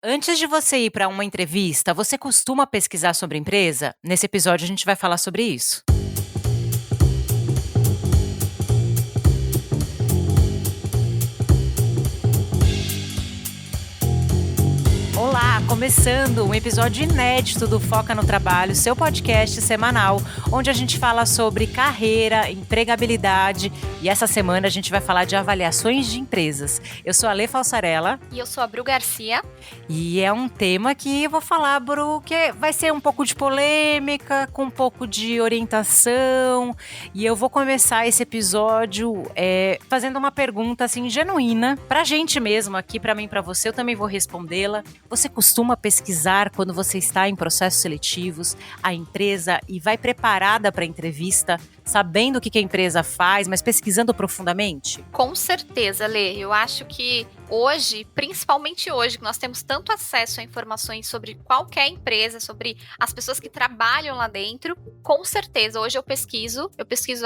Antes de você ir para uma entrevista, você costuma pesquisar sobre a empresa? Nesse episódio a gente vai falar sobre isso. Olá, começando um episódio inédito do Foca no Trabalho, seu podcast semanal, onde a gente fala sobre carreira, empregabilidade e essa semana a gente vai falar de avaliações de empresas. Eu sou a Lê Falsarella. E eu sou a Bru Garcia. E é um tema que eu vou falar, Bru, que vai ser um pouco de polêmica, com um pouco de orientação. E eu vou começar esse episódio fazendo uma pergunta assim genuína pra gente mesmo aqui, pra mim e pra você. Eu também vou respondê-la. Você costuma pesquisar quando você está em processos seletivos, a empresa e vai preparada para a entrevista, sabendo o que a empresa faz, mas pesquisando profundamente? Com certeza, Lê. Eu acho que hoje, principalmente hoje, que nós temos tanto acesso a informações sobre qualquer empresa, sobre as pessoas que trabalham lá dentro, com certeza, hoje eu pesquiso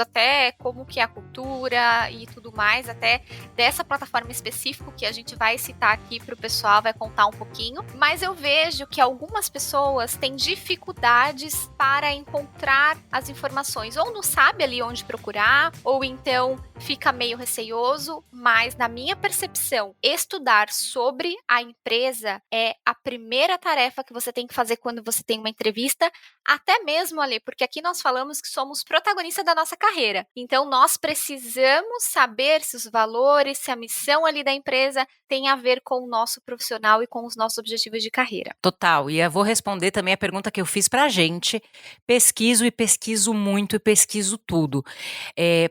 até como que é a cultura e tudo mais, até dessa plataforma específica que a gente vai citar aqui para o pessoal, vai contar um pouquinho, mas eu vejo que algumas pessoas têm dificuldades para encontrar as informações, ou não sabe ali onde procurar, ou então fica meio receioso, mas na minha percepção, estudar sobre a empresa é a primeira tarefa que você tem que fazer quando você tem uma entrevista, até mesmo ali, porque aqui nós falamos que somos protagonistas da nossa carreira. Então, nós precisamos saber se os valores, se a missão ali da empresa tem a ver com o nosso profissional e com os nossos objetivos de carreira. Total, e eu vou responder também a pergunta que eu fiz pra gente. Pesquiso e pesquiso muito e pesquiso tudo.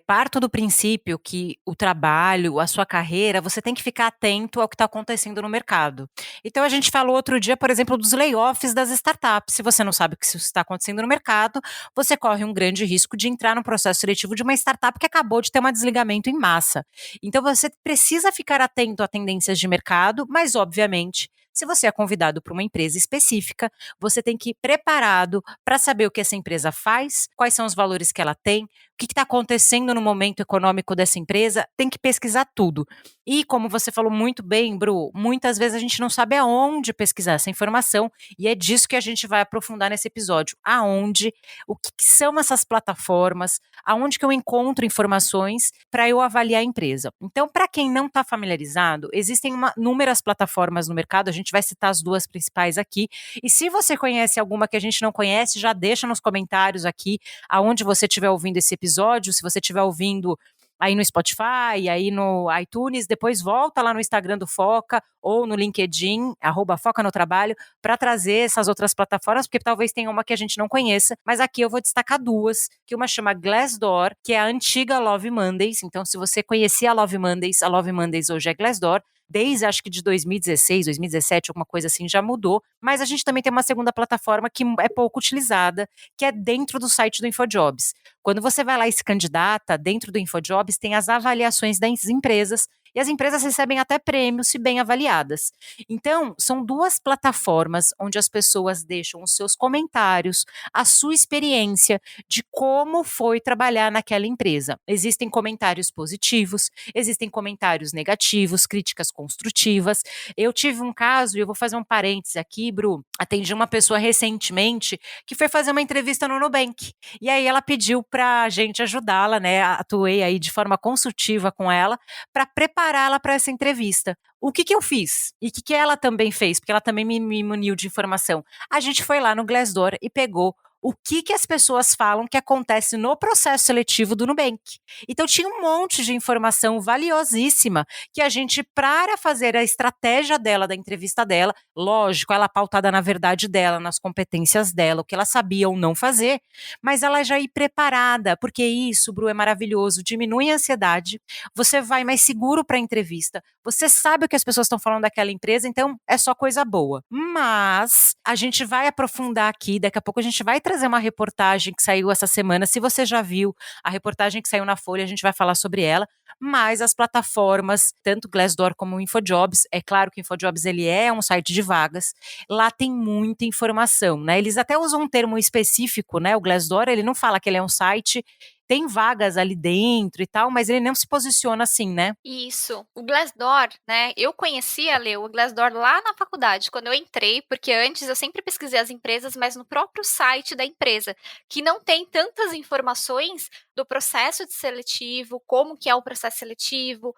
Parto do princípio que o trabalho, a sua carreira, você tem que ficar atento ao que está acontecendo no mercado. Então a gente falou outro dia, por exemplo, dos layoffs das startups. Se você não sabe o que está acontecendo no mercado, você corre um grande risco de entrar no processo seletivo de uma startup que acabou de ter um desligamento em massa. Então você precisa ficar atento a tendências de mercado, mas obviamente se você é convidado para uma empresa específica, você tem que ir preparado para saber o que essa empresa faz, quais são os valores que ela tem, o que está acontecendo no momento econômico dessa empresa, tem que pesquisar tudo. E como você falou muito bem, Bru, muitas vezes a gente não sabe aonde pesquisar essa informação e é disso que a gente vai aprofundar nesse episódio. Aonde, o que são essas plataformas, aonde que eu encontro informações para eu avaliar a empresa. Então, para quem não está familiarizado, existem inúmeras plataformas no mercado, a gente vai citar as duas principais aqui, e se você conhece alguma que a gente não conhece, já deixa nos comentários aqui, aonde você estiver ouvindo esse episódio, se você estiver ouvindo aí no Spotify, aí no iTunes, depois volta lá no Instagram do Foca ou no LinkedIn, @Foca no Trabalho, para trazer essas outras plataformas, porque talvez tenha uma que a gente não conheça, mas aqui eu vou destacar duas, que uma chama Glassdoor, que é a antiga Love Mondays, então se você conhecia a Love Mondays hoje é Glassdoor, desde acho que de 2016, 2017, alguma coisa assim, já mudou, mas a gente também tem uma segunda plataforma que é pouco utilizada, que é dentro do site do InfoJobs. Quando você vai lá e se candidata, dentro do InfoJobs tem as avaliações das empresas, e as empresas recebem até prêmios se bem avaliadas. Então, são duas plataformas onde as pessoas deixam os seus comentários, a sua experiência de como foi trabalhar naquela empresa. Existem comentários positivos, existem comentários negativos, críticas construtivas. Eu tive um caso, e eu vou fazer um parêntese aqui, Bru, atendi uma pessoa recentemente que foi fazer uma entrevista no Nubank. E aí ela pediu para a gente ajudá-la, né? Atuei aí de forma consultiva com ela para prepará-la para essa entrevista. O que eu fiz? E o que ela também fez? Porque ela também me muniu de informação. A gente foi lá no Glassdoor e pegou o que as pessoas falam que acontece no processo seletivo do Nubank. Então tinha um monte de informação valiosíssima que a gente, para fazer a estratégia dela, da entrevista dela, lógico, ela pautada na verdade dela, nas competências dela, o que ela sabia ou não fazer, mas ela já ir preparada, porque isso, Bru, é maravilhoso, diminui a ansiedade, você vai mais seguro para a entrevista, você sabe o que as pessoas estão falando daquela empresa, então é só coisa boa. Mas a gente vai aprofundar aqui, daqui a pouco a gente vai trazer uma reportagem que saiu essa semana, se você já viu a reportagem que saiu na Folha, a gente vai falar sobre ela, mas as plataformas, tanto Glassdoor como o InfoJobs, é claro que o InfoJobs ele é um site de vagas, lá tem muita informação, né? Eles até usam um termo específico, né? O Glassdoor, ele não fala que ele é um site tem vagas ali dentro e tal, mas ele não se posiciona assim, né? Isso. O Glassdoor, né? Eu conhecia, Lê, o Glassdoor lá na faculdade, quando eu entrei, porque antes eu sempre pesquisei as empresas, mas no próprio site da empresa, que não tem tantas informações do processo de seletivo, como que é o processo seletivo,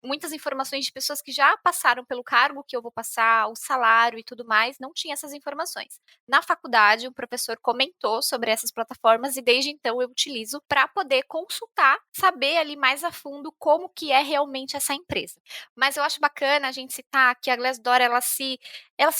muitas informações de pessoas que já passaram pelo cargo que eu vou passar, o salário e tudo mais, não tinha essas informações. Na faculdade, um professor comentou sobre essas plataformas e desde então eu utilizo para poder consultar, saber ali mais a fundo como que é realmente essa empresa. Mas eu acho bacana a gente citar que a Glassdoor ela se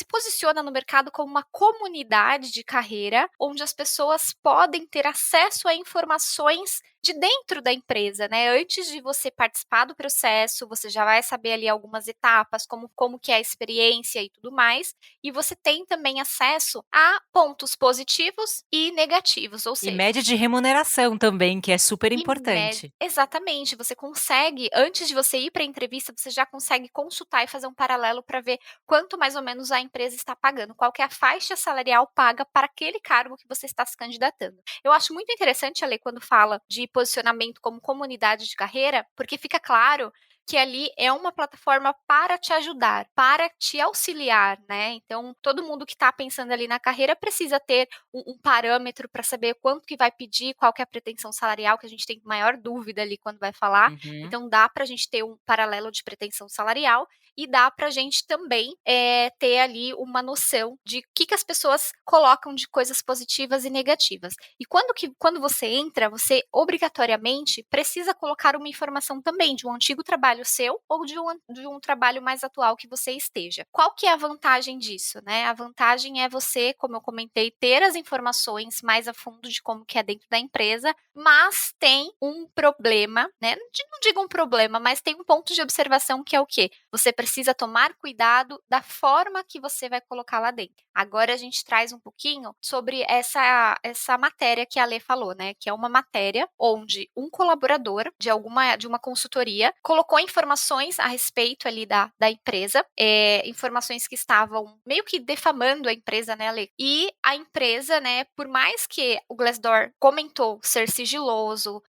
posiciona no mercado como uma comunidade de carreira, onde as pessoas podem ter acesso a informações de dentro da empresa, né? Antes de você participar do processo, você já vai saber ali algumas etapas, como que é a experiência e tudo mais, e você tem também acesso a pontos positivos e negativos, ou E seja, média de remuneração também, que é super importante. exatamente, você consegue, antes de você ir para a entrevista, você já consegue consultar e fazer um paralelo para ver quanto mais ou menos a empresa está pagando, qual que é a faixa salarial paga para aquele cargo que você está se candidatando. Eu acho muito interessante a lei quando fala de posicionamento como comunidade de carreira, porque fica claro que ali é uma plataforma para te ajudar, para te auxiliar, né? Então, todo mundo que está pensando ali na carreira precisa ter um parâmetro para saber quanto que vai pedir, qual que é a pretensão salarial, que a gente tem maior dúvida ali quando vai falar. Uhum. Então, dá para a gente ter um paralelo de pretensão salarial e dá para a gente também ter ali uma noção de o que as pessoas colocam de coisas positivas e negativas. E quando você entra, você obrigatoriamente precisa colocar uma informação também de um antigo trabalho seu ou de um trabalho mais atual que você esteja. Qual que é a vantagem disso, né? A vantagem é você, como eu comentei, ter as informações mais a fundo de como que é dentro da empresa, mas tem um problema, né? Não digo um problema, mas tem um ponto de observação que é o quê? Você precisa tomar cuidado da forma que você vai colocar lá dentro. Agora a gente traz um pouquinho sobre essa matéria que a Lê falou, né? Que é uma matéria onde um colaborador de uma consultoria colocou informações a respeito ali da empresa, informações que estavam meio que defamando a empresa, né, Lê? E a empresa, né, por mais que o Glassdoor comentou ser sigiloso,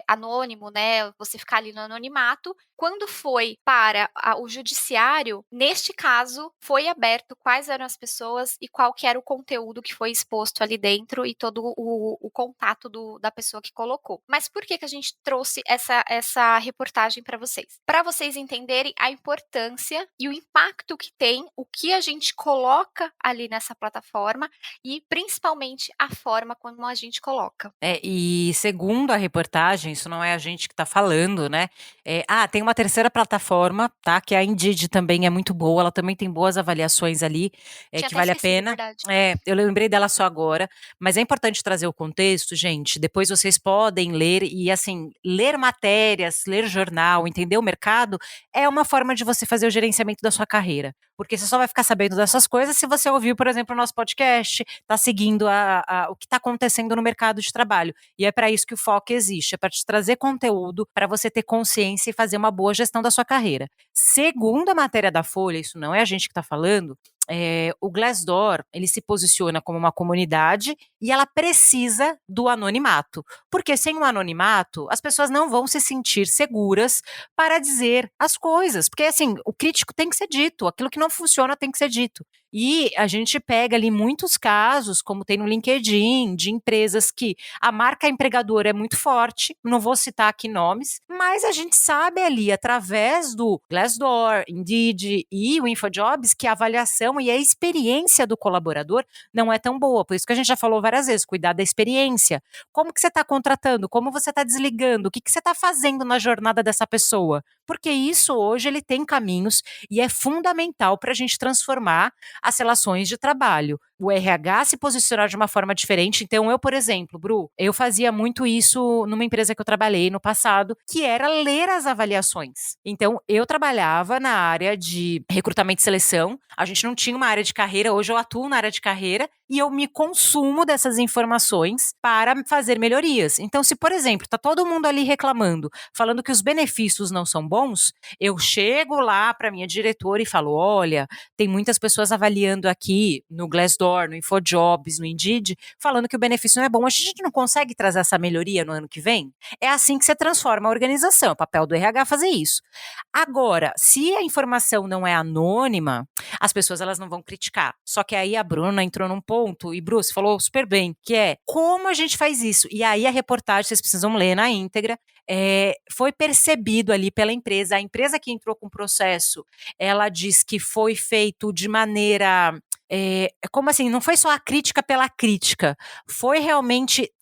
anônimo, né, você ficar ali no anonimato, quando foi para o judiciário, neste caso, foi aberto quais eram as pessoas e qual que era o conteúdo que foi exposto ali dentro e todo o contato da pessoa que colocou. Mas por que a gente trouxe essa reportagem para vocês? Para vocês entenderem a importância e o impacto que tem o que a gente coloca ali nessa plataforma e principalmente a forma como a gente coloca. E segundo a reportagem, isso não é a gente que está falando, né? Tem uma terceira plataforma, tá? Que é a Indeed também é muito boa, ela também tem boas avaliações ali, Tinha que até vale a esquecido, pena. verdade. Eu lembrei dela só agora, mas é importante trazer o contexto, gente. Depois vocês podem ler e, assim, ler matérias, ler jornal, entender o mercado, é uma forma de você fazer o gerenciamento da sua carreira. Porque você só vai ficar sabendo dessas coisas se você ouviu, por exemplo, o nosso podcast, está seguindo o que está acontecendo no mercado de trabalho. E é para isso que o Foco existe, é para te trazer conteúdo, para você ter consciência e fazer uma boa gestão da sua carreira. Segundo a matéria da Folha, isso não é a gente que está falando, o Glassdoor, ele se posiciona como uma comunidade e ela precisa do anonimato, porque sem o anonimato, as pessoas não vão se sentir seguras para dizer as coisas, porque assim, o crítico tem que ser dito, aquilo que não funciona tem que ser dito. E a gente pega ali muitos casos, como tem no LinkedIn, de empresas que a marca empregadora é muito forte, não vou citar aqui nomes, mas a gente sabe ali, através do Glassdoor, Indeed e o InfoJobs, que a avaliação e a experiência do colaborador não é tão boa. Por isso que a gente já falou várias vezes, cuidar da experiência. Como que você está contratando? Como você está desligando? O que você está fazendo na jornada dessa pessoa? Porque isso hoje ele tem caminhos e é fundamental para a gente transformar as relações de trabalho. O RH se posicionar de uma forma diferente. Então, eu, por exemplo, Bru, eu fazia muito isso numa empresa que eu trabalhei no passado, que era ler as avaliações. Então, eu trabalhava na área de recrutamento e seleção, a gente não tinha uma área de carreira, hoje eu atuo na área de carreira e eu me consumo dessas informações para fazer melhorias. Então, se, por exemplo, está todo mundo ali reclamando, falando que os benefícios não são bons, eu chego lá para minha diretora e falo, olha, tem muitas pessoas avaliando aqui no Glassdoor Glassdoor, no InfoJobs, no Indeed, falando que o benefício não é bom. A gente não consegue trazer essa melhoria no ano que vem? É assim que você transforma a organização, é o papel do RH fazer isso. Agora, se a informação não é anônima, as pessoas elas não vão criticar. Só que aí a Bruna entrou num ponto, e Bruce falou super bem, que é como a gente faz isso. E aí a reportagem, vocês precisam ler na íntegra, foi percebido ali pela empresa, a empresa que entrou com o processo, ela diz que foi feito de maneira como assim, não foi só a crítica pela crítica, foi realmente,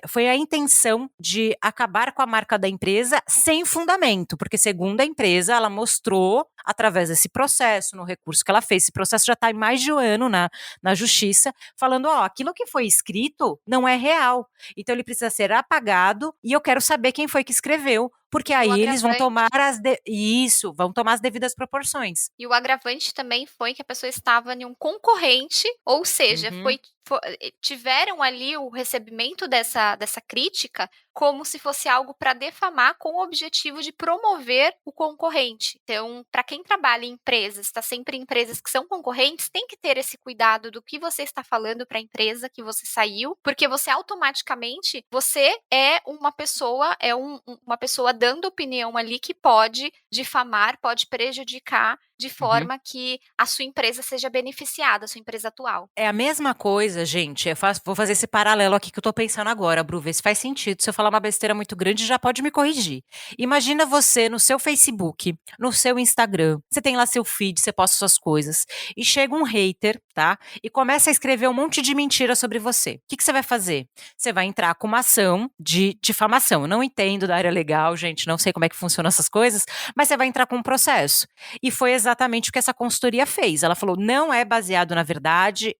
foi a intenção de acabar com a marca da empresa sem fundamento, porque segundo a empresa, ela mostrou, através desse processo, no recurso que ela fez, esse processo já está em mais de um ano na justiça, falando, aquilo que foi escrito não é real, então ele precisa ser apagado e eu quero saber quem foi que escreveu, porque aí eles vão tomar vão tomar as devidas proporções. E o agravante também foi que a pessoa estava em um concorrente, ou seja, tiveram ali o recebimento dessa crítica como se fosse algo para defamar com o objetivo de promover o concorrente. Então, para quem trabalha em empresas, está sempre em empresas que são concorrentes, tem que ter esse cuidado do que você está falando para a empresa que você saiu, porque você automaticamente, você é uma pessoa, uma pessoa dando opinião ali que pode difamar, pode prejudicar de forma que a sua empresa seja beneficiada, a sua empresa atual. É a mesma coisa, gente, vou fazer esse paralelo aqui que eu tô pensando agora, Bru, vê se faz sentido. Se eu falar uma besteira muito grande, já pode me corrigir. Imagina você no seu Facebook, no seu Instagram, você tem lá seu feed, você posta suas coisas, e chega um hater, tá? E começa a escrever um monte de mentira sobre você. O que você vai fazer? Você vai entrar com uma ação de difamação. Eu não entendo da área legal, gente, não sei como é que funcionam essas coisas, mas você vai entrar com um processo. E foi exatamente o que essa consultoria fez. Ela falou, não é baseado na verdade,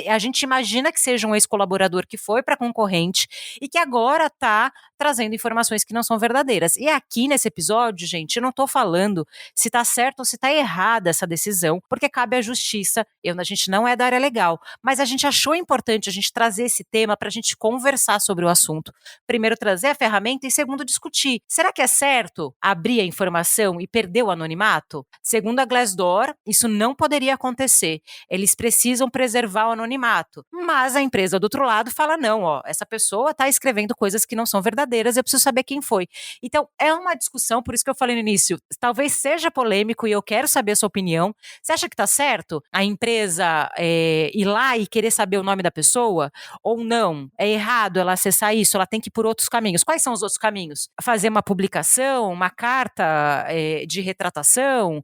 a gente imagina que seja um ex-colaborador que foi para concorrente e que agora está trazendo informações que não são verdadeiras. E aqui nesse episódio, gente, eu não estou falando se está certo ou se está errada essa decisão, porque cabe à justiça, a gente não é da área legal, mas a gente achou importante a gente trazer esse tema para a gente conversar sobre o assunto. Primeiro, trazer a ferramenta e segundo, discutir. Será que é certo abrir a informação e perder o anonimato? Segundo a Glassdoor, isso não poderia acontecer. Eles precisam preservar o anonimato. Mas a empresa do outro lado fala, não, essa pessoa está escrevendo coisas que não são verdadeiras, eu preciso saber quem foi. Então, é uma discussão, por isso que eu falei no início, talvez seja polêmico e eu quero saber a sua opinião. Você acha que está certo a empresa ir lá e querer saber o nome da pessoa? Ou não? É errado ela acessar isso? Ela tem que ir por outros caminhos. Quais são os outros caminhos? Fazer uma publicação, uma carta de retratação,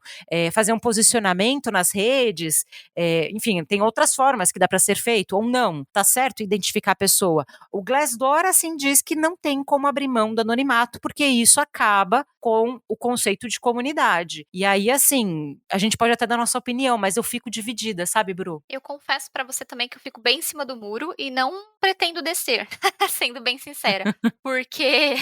fazer um posicionamento nas redes, enfim, tem outras formas que dá para ser feito, ou não, tá certo identificar a pessoa. O Glassdoor, assim, diz que não tem como abrir mão do anonimato, porque isso acaba com o conceito de comunidade. E aí, assim, a gente pode até dar nossa opinião, mas eu fico dividida, sabe, Bru? Eu confesso para você também que eu fico bem em cima do muro e não pretendo descer, sendo bem sincera, porque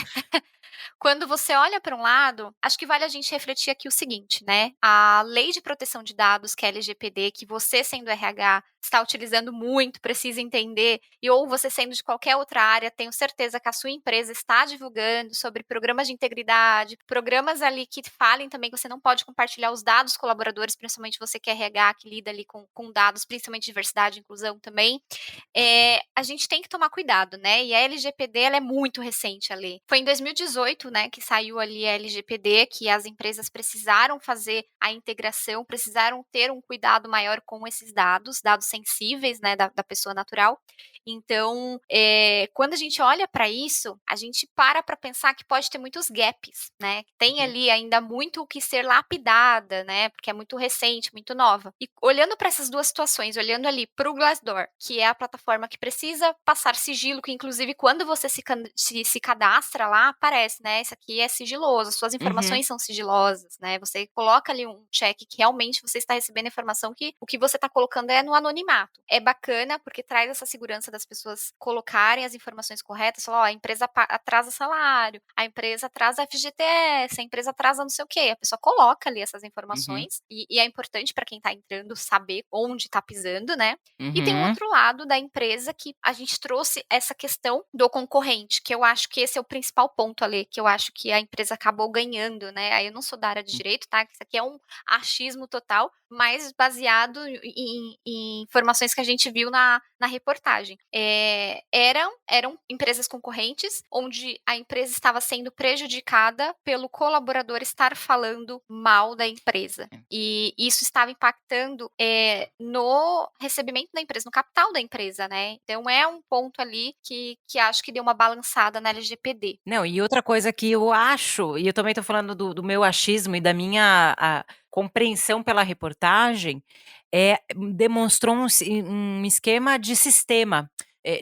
quando você olha para um lado, acho que vale a gente refletir aqui o seguinte, né? A Lei de Proteção de Dados, que é a LGPD, que você sendo RH está utilizando muito, precisa entender, e ou você sendo de qualquer outra área, tenho certeza que a sua empresa está divulgando sobre programas de integridade, programas ali que falem também que você não pode compartilhar os dados dos colaboradores, principalmente você que é RH, que lida ali com dados, principalmente diversidade e inclusão também. A gente tem que tomar cuidado, né? E a LGPD, ela é muito recente, a lei. Foi em 2018, né, que saiu ali a LGPD, que as empresas precisaram fazer a integração, precisaram ter um cuidado maior com esses dados sensíveis, né, da pessoa natural. Então, quando a gente olha para isso, a gente para pensar que pode ter muitos gaps, né? Tem ali ainda muito o que ser lapidada, né? Porque é muito recente, muito nova. E olhando para essas duas situações, olhando ali para o Glassdoor, que é a plataforma que precisa passar sigilo, que inclusive quando você se cadastra lá, aparece, né? Isso aqui é sigiloso, suas informações são sigilosas, né? Você coloca ali um check que realmente você está recebendo informação que o que você está colocando é no anonimato. É bacana porque traz essa segurança das pessoas colocarem as informações corretas, falar, a empresa atrasa salário, a empresa atrasa FGTS, a empresa atrasa não sei o quê. A pessoa coloca ali essas informações e é importante para quem está entrando saber onde está pisando, né? E tem um outro lado da empresa que a gente trouxe essa questão do concorrente, que eu acho que esse é o principal ponto ali, que eu acho que a empresa acabou ganhando, né? Aí eu não sou da área de direito, tá? Isso aqui é um achismo total, mas baseado em informações que a gente viu na reportagem. Eram empresas concorrentes, onde a empresa estava sendo prejudicada pelo colaborador estar falando mal da empresa. E isso estava impactando no recebimento da empresa, no capital da empresa, né? Então é um ponto ali que acho que deu uma balançada na LGPD. Não, e outra coisa que eu acho, e eu também estou falando do meu achismo e da minha compreensão pela reportagem, demonstrou um esquema de sistema,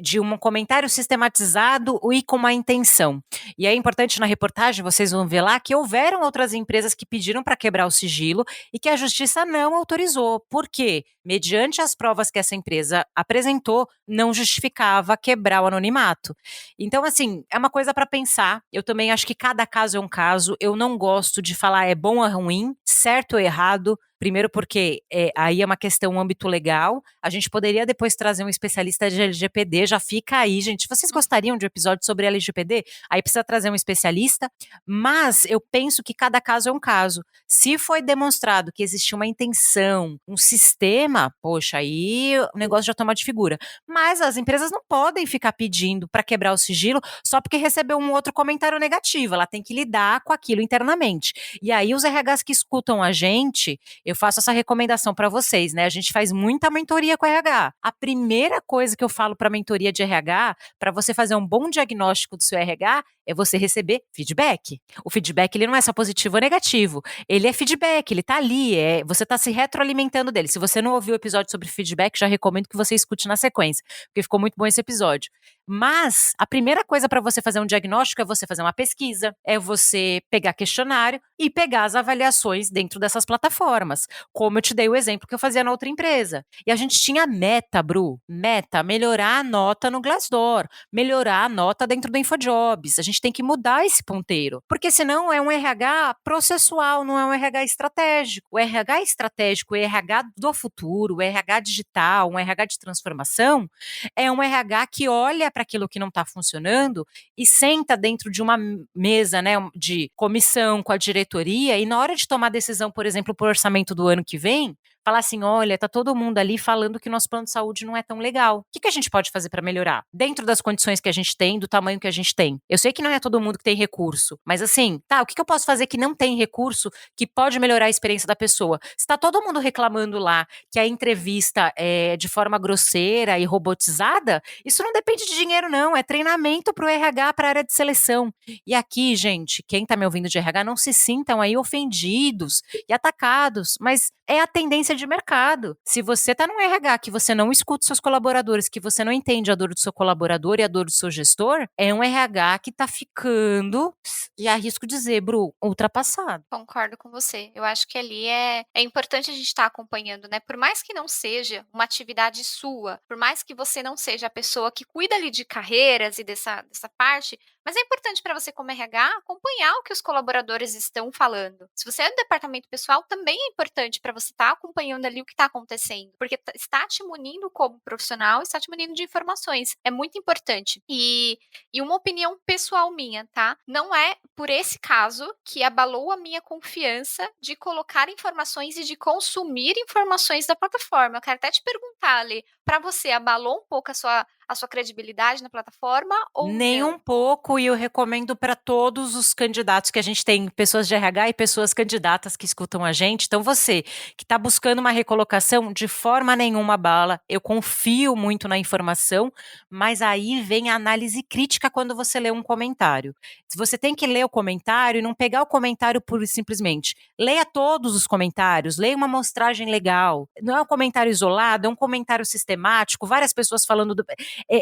de um comentário sistematizado e com uma intenção. E é importante na reportagem, vocês vão ver lá, que houveram outras empresas que pediram para quebrar o sigilo e que a justiça não autorizou. Por quê? Mediante as provas que essa empresa apresentou, não justificava quebrar o anonimato. Então, assim, é uma coisa para pensar. Eu também acho que cada caso é um caso. Eu não gosto de falar é bom ou ruim, certo ou errado. Primeiro porque aí é uma questão um âmbito legal. A gente poderia depois trazer um especialista de LGPD, já fica aí, gente. Vocês gostariam de um episódio sobre LGPD? Aí precisa trazer um especialista, mas eu penso que cada caso é um caso. Se foi demonstrado que existe uma intenção, um sistema, poxa, aí o negócio já toma de figura. Mas as empresas não podem ficar pedindo para quebrar o sigilo só porque recebeu um outro comentário negativo. Ela tem que lidar com aquilo internamente. E aí os RHs que escutam a gente, eu faço essa recomendação para vocês, né? A gente faz muita mentoria com RH. A primeira coisa que eu falo para mentoria de RH, para você fazer um bom diagnóstico do seu RH, é você receber feedback. O feedback ele não é só positivo ou negativo, ele é feedback, ele tá ali, você tá se retroalimentando dele. Se você não ouviu o episódio sobre feedback, já recomendo que você escute na sequência, porque ficou muito bom esse episódio. Mas a primeira coisa para você fazer um diagnóstico é você fazer uma pesquisa, é você pegar questionário e pegar as avaliações dentro dessas plataformas, como eu te dei o exemplo que eu fazia na outra empresa. E a gente tinha meta, Bru, melhorar a nota no Glassdoor, melhorar a nota dentro do InfoJobs. A gente tem que mudar esse ponteiro, porque senão é um RH processual, não é um RH estratégico. O RH estratégico, o RH do futuro, o RH digital, um RH de transformação, é um RH que olha para aquilo que não está funcionando e senta dentro de uma mesa, né, de comissão com a diretoria e na hora de tomar decisão, por exemplo, para o orçamento do ano que vem, falar assim, olha, tá todo mundo ali falando que o nosso plano de saúde não é tão legal. O que a gente pode fazer para melhorar? Dentro das condições que a gente tem, do tamanho que a gente tem. Eu sei que não é todo mundo que tem recurso, mas assim, tá, o que eu posso fazer que não tem recurso que pode melhorar a experiência da pessoa? Se tá todo mundo reclamando lá que a entrevista é de forma grosseira e robotizada, isso não depende de dinheiro não, é treinamento pro RH, para a área de seleção. E aqui, gente, quem tá me ouvindo de RH, não se sintam aí ofendidos e atacados, mas é a tendência de mercado. Se você está num RH que você não escuta seus colaboradores, que você não entende a dor do seu colaborador e a dor do seu gestor, é um RH que está ficando, e arrisco dizer, Bru, ultrapassado. Concordo com você. Eu acho que ali é importante a gente estar acompanhando, né? Por mais que não seja uma atividade sua, por mais que você não seja a pessoa que cuida ali de carreiras e dessa parte, mas é importante para você, como RH, acompanhar o que os colaboradores estão falando. Se você é do departamento pessoal, também é importante para você estar acompanhando ali o que está acontecendo, porque está te munindo como profissional, está te munindo de informações. É muito importante. E uma opinião pessoal minha, tá? Não é por esse caso que abalou a minha confiança de colocar informações e de consumir informações da plataforma. Eu quero até te perguntar, Ali, para você, abalou um pouco a sua credibilidade na plataforma ou Nem não? um pouco, e eu recomendo para todos os candidatos que a gente tem, pessoas de RH e pessoas candidatas que escutam a gente. Então, você que está buscando uma recolocação, de forma nenhuma abala. Eu confio muito na informação, mas aí vem a análise crítica quando você lê um comentário. Se você tem que ler o comentário e não pegar o comentário pura e simplesmente. Leia todos os comentários, leia uma amostragem legal. Não é um comentário isolado, é um comentário sistemático, várias pessoas falando do.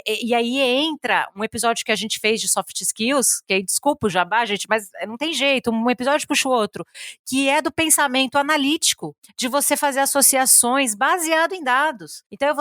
E aí entra um episódio que a gente fez de soft skills, que aí desculpa o jabá, gente, mas não tem jeito, um episódio puxa o outro, que é do pensamento analítico, de você fazer associações baseado em dados. Então é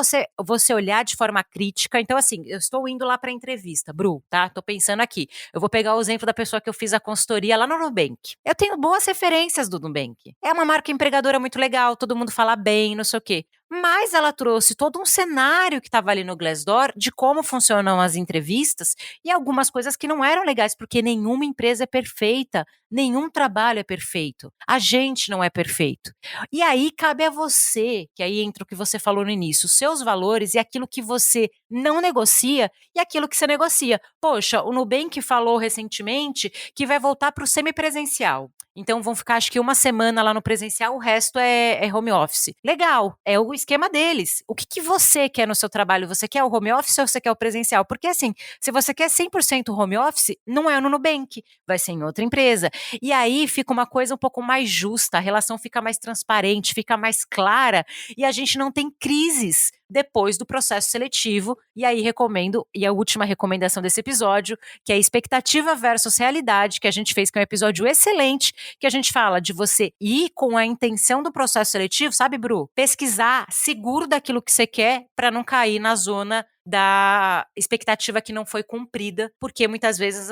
você olhar de forma crítica. Então assim, eu estou indo lá para a entrevista, Bru, tá? Tô pensando aqui. Eu vou pegar o exemplo da pessoa que eu fiz a consultoria lá no Nubank. Eu tenho boas referências do Nubank. É uma marca empregadora muito legal, todo mundo fala bem, não sei o quê. mas ela trouxe todo um cenário que estava ali no Glassdoor de como funcionam as entrevistas e algumas coisas que não eram legais, porque nenhuma empresa é perfeita, nenhum trabalho é perfeito, a gente não é perfeito. E aí cabe a você, que aí entra o que você falou no início, os seus valores e aquilo que você não negocia e aquilo que você negocia. Poxa, o Nubank falou recentemente que vai voltar para o semipresencial. Então vão ficar acho que uma semana lá no presencial, o resto é home office. Legal, é o esquema deles. O que, que você quer no seu trabalho? Você quer o home office ou você quer o presencial? Porque assim, se você quer 100% home office, não é no Nubank, vai ser em outra empresa. E aí fica uma coisa um pouco mais justa, a relação fica mais transparente, fica mais clara e a gente não tem crises depois do processo seletivo. E aí recomendo, e a última recomendação desse episódio, que é expectativa versus realidade, que a gente fez, que é um episódio excelente, que a gente fala de você ir com a intenção do processo seletivo, sabe, Bru? Pesquisar seguro daquilo que você quer para não cair na zona da expectativa que não foi cumprida, porque muitas vezes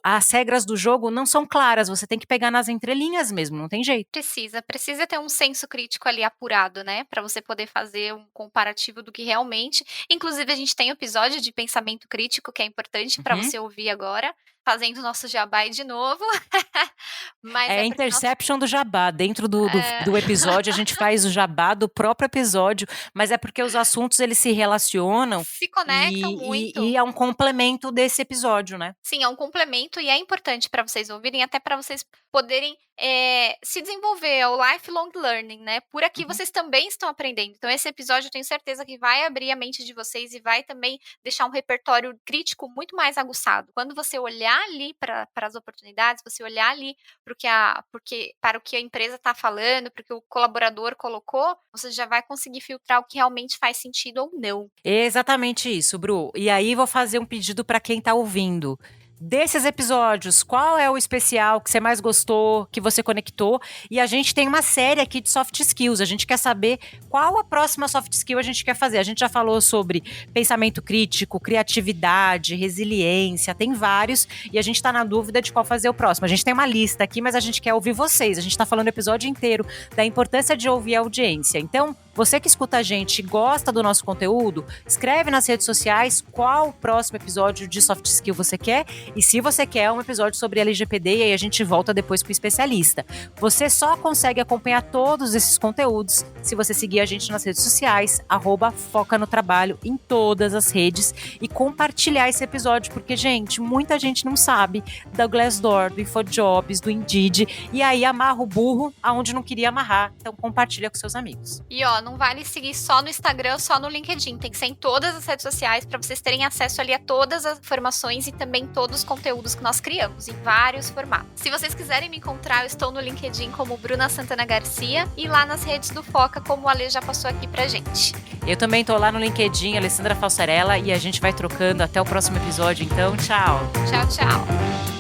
as regras do jogo não são claras, você tem que pegar nas entrelinhas mesmo, não tem jeito. Precisa ter um senso crítico ali apurado, né, para você poder fazer um comparativo do que realmente, inclusive a gente tem um episódio de pensamento crítico que é importante para você ouvir agora, fazendo o nosso jabá aí de novo. Mas é a interception do jabá. Dentro do episódio, a gente faz o jabá do próprio episódio, mas é porque os assuntos eles se relacionam. Se conectam muito. E é um complemento desse episódio, né? Sim, é um complemento e é importante para vocês ouvirem, até para vocês poderem se desenvolver, é o lifelong learning, né? Por aqui vocês também estão aprendendo. Então, esse episódio eu tenho certeza que vai abrir a mente de vocês e vai também deixar um repertório crítico muito mais aguçado. Quando você olhar ali para as oportunidades, você olhar ali para o que a empresa está falando, para o que o colaborador colocou, você já vai conseguir filtrar o que realmente faz sentido ou não. Exatamente isso, Bru. E aí vou fazer um pedido para quem está ouvindo. Desses episódios, qual é o especial que você mais gostou, que você conectou? E a gente tem uma série aqui de soft skills. A gente quer saber qual a próxima soft skill a gente quer fazer. A gente já falou sobre pensamento crítico, criatividade, resiliência, tem vários. E a gente tá na dúvida de qual fazer o próximo. A gente tem uma lista aqui, mas a gente quer ouvir vocês. A gente tá falando o episódio inteiro da importância de ouvir a audiência. Então, você que escuta a gente e gosta do nosso conteúdo, escreve nas redes sociais qual o próximo episódio de soft skill você quer. E se você quer um episódio sobre LGPD, e aí a gente volta depois com o especialista. Você só consegue acompanhar todos esses conteúdos se você seguir a gente nas redes sociais, @Foca no Trabalho, em todas as redes, e compartilhar esse episódio, porque, gente, muita gente não sabe da Glassdoor, do InfoJobs, do Indeed, e aí amarra o burro aonde não queria amarrar. Então compartilha com seus amigos. E ó, não vale seguir só no Instagram, só no LinkedIn, tem que ser em todas as redes sociais para vocês terem acesso ali a todas as informações e também todos os conteúdos que nós criamos, em vários formatos. Se vocês quiserem me encontrar, eu estou no LinkedIn como Bruna Santana Garcia e lá nas redes do Foca, como o Ale já passou aqui pra gente. Eu também tô lá no LinkedIn, Alessandra Falsarella, e a gente vai trocando até o próximo episódio, então tchau. Tchau, tchau.